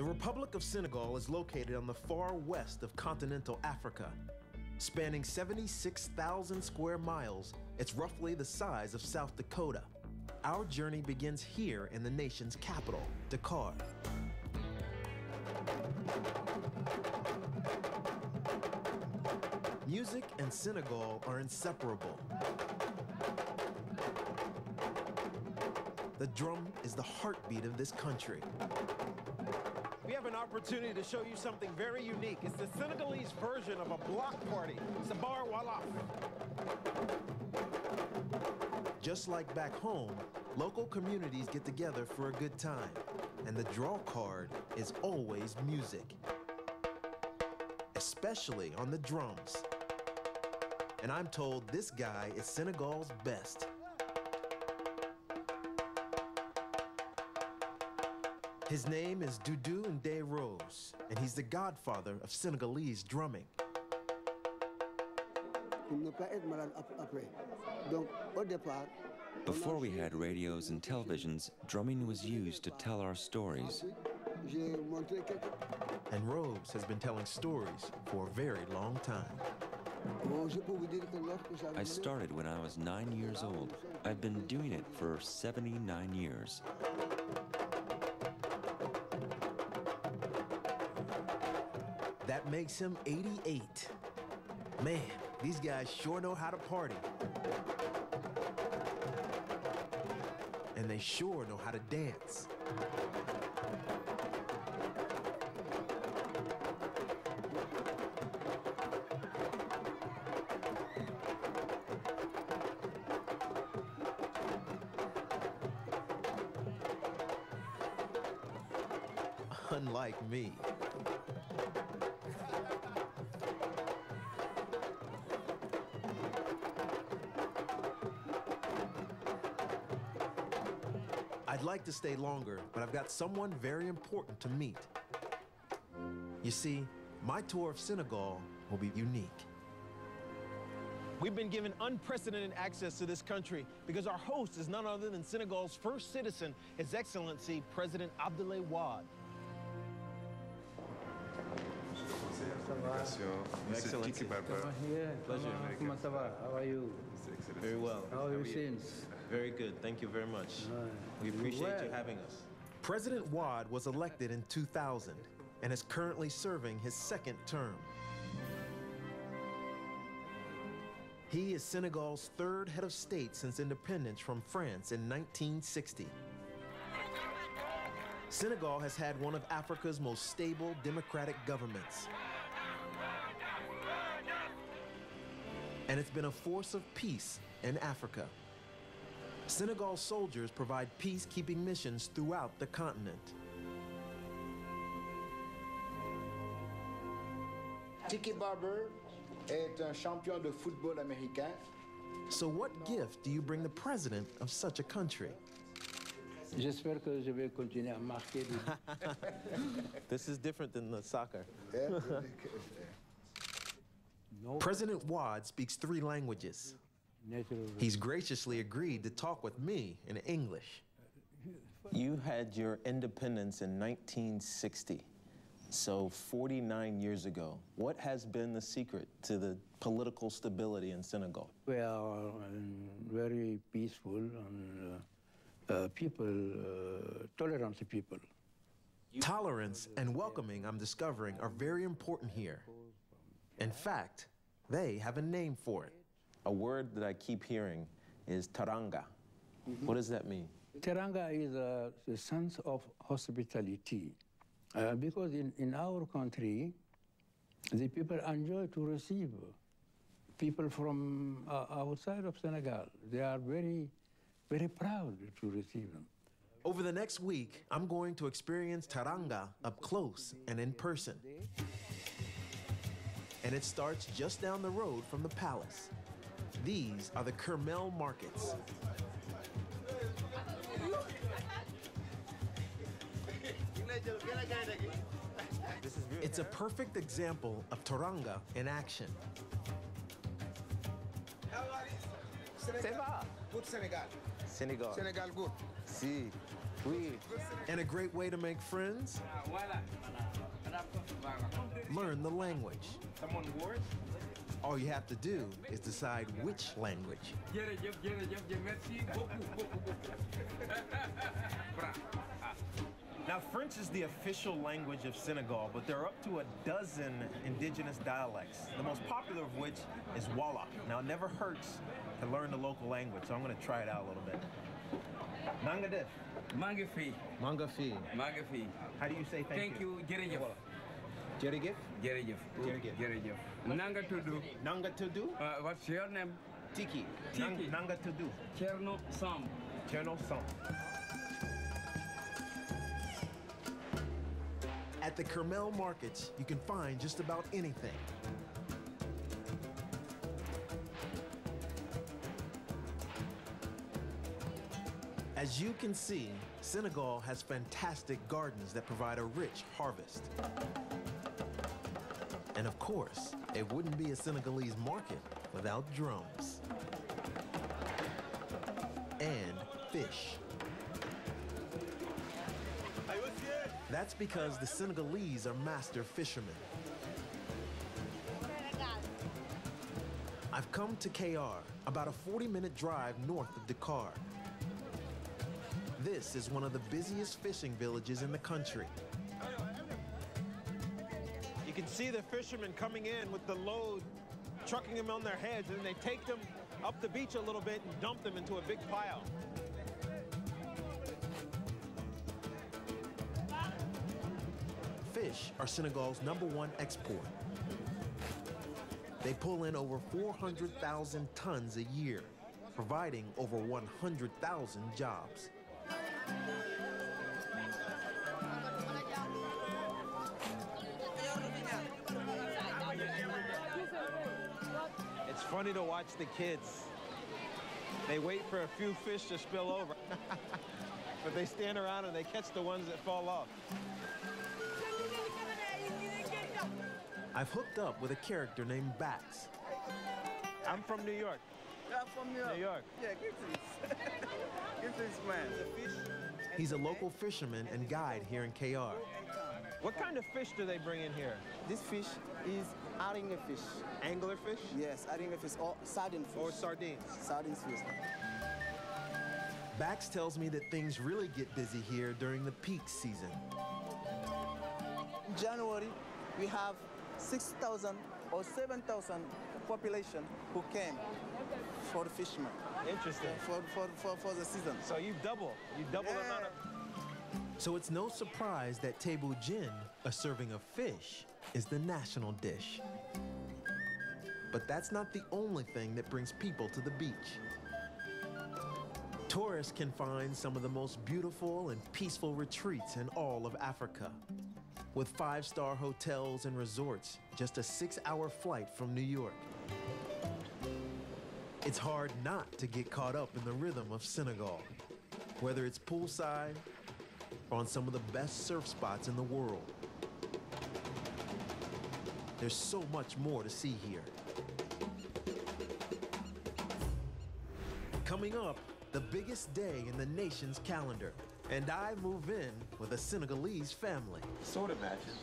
Republic of Senegal is located on the far west of continental Africa. Spanning 76,000 square miles, it's roughly the size of South Dakota. Our journey begins here in the nation's capital, Dakar. Music and Senegal are inseparable. The drum is the heartbeat of this country. We have an opportunity to show you something very unique. It's the Senegalese version of a block party, sabar walaf. Just like back home, local communities get together for a good time, and the draw card is always music, especially on the drums. And I'm told this guy is Senegal's best. His name is Doudou Ndiaye, and he's the godfather of Senegalese drumming. Before we had radios and televisions, drumming was used to tell our stories. And Rose has been telling stories for a very long time. I started when I was 9 years old. I've been doing it for 79 years. That makes him 88. Man, these guys sure know how to party. And they sure know how to dance. Unlike me. I'd like to stay longer, but I've got someone very important to meet. You see, my tour of Senegal will be unique. We've been given unprecedented access to this country because our host is none other than Senegal's first citizen, His Excellency President Abdoulaye Wade. Excellency. Pleasure. How are you? Very well. How are you since? Very good. Thank you very much. We appreciate you having us. President Wade was elected in 2000 and is currently serving his second term. He is Senegal's third head of state since independence from France in 1960. Senegal has had one of Africa's most stable democratic governments. And it's been a force of peace in Africa. Senegal soldiers provide peacekeeping missions throughout the continent. Tiki Barber est un champion de football américain. So what gift do you bring the president of such a country? J'espère que je vais continuer à marquer. This is different than the soccer. President Wade speaks 3 languages. He's graciously agreed to talk with me in English. You had your independence in 1960, so 49 years ago. What has been the secret to the political stability in Senegal? We are very peaceful and people, tolerant people. Tolerance and welcoming, I'm discovering, are very important here. In fact, they have a name for it. A word that I keep hearing is teranga. What does that mean? Teranga is the sense of hospitality. Because in our country, the people enjoy to receive people from outside of Senegal. They are very, very proud to receive them. Over the next week, I'm going to experience teranga up close and in person. And it starts just down the road from the palace. These are the Kermel markets. It's a perfect example of teranga in action. Ça va? Good Senegal. Senegal. Senegal good. Si. Oui. And a great way to make friends? Learn the language. All you have to do is decide which language. Now, French is the official language of Senegal, but there are up to a dozen indigenous dialects, the most popular of which is Wolof. Now, it never hurts to learn the local language, so I'm going to try it out a little bit. Nanga def. Mangafi. Mangafi. Mangafi. How do you say thank you? Thank you. Jerigif? Jerejef. Jerejef. Jerejef. Nanga tudu. Nanga tudu? What's your name? Tiki. Tiki. Nanga tudu. Cherno Sam. Cherno Sam. At the Kermel markets, you can find just about anything. As you can see, Senegal has fantastic gardens that provide a rich harvest. And of course, it wouldn't be a Senegalese market without drums. And fish. That's because the Senegalese are master fishermen. I've come to Kayar, about a 40-minute drive north of Dakar. This is one of the busiest fishing villages in the country. You can see the fishermen coming in with the load, trucking them on their heads, and they take them up the beach a little bit and dump them into a big pile. Fish are Senegal's #1 export. They pull in over 400,000 tons a year, providing over 100,000 jobs. It's funny to watch the kids. They wait for a few fish to spill over, but they stand around and they catch the ones that fall off. I've hooked up with a character named Bax. I'm from New York. Yeah, from New York. New York. Yeah, get this man. The fish. He's a local fisherman and guide here in Kayar. What kind of fish do they bring in here? This fish is aringa fish. Angler fish? Yes, aringa fish or sardine fish. Or sardines? Sardines fish. Bax tells me that things really get busy here during the peak season. In January, we have 6,000 or 7,000 population who came for the fishermen. Interesting. For the season. So you double the amount of... So it's no surprise that tebu jin, a serving of fish, is the national dish. But that's not the only thing that brings people to the beach. Tourists can find some of the most beautiful and peaceful retreats in all of Africa. With 5-star hotels and resorts, just a 6-hour flight from New York. It's hard not to get caught up in the rhythm of Senegal, whether it's poolside or on some of the best surf spots in the world. There's so much more to see here. Coming up, the biggest day in the nation's calendar, and I move in with a Senegalese family. Soda matches.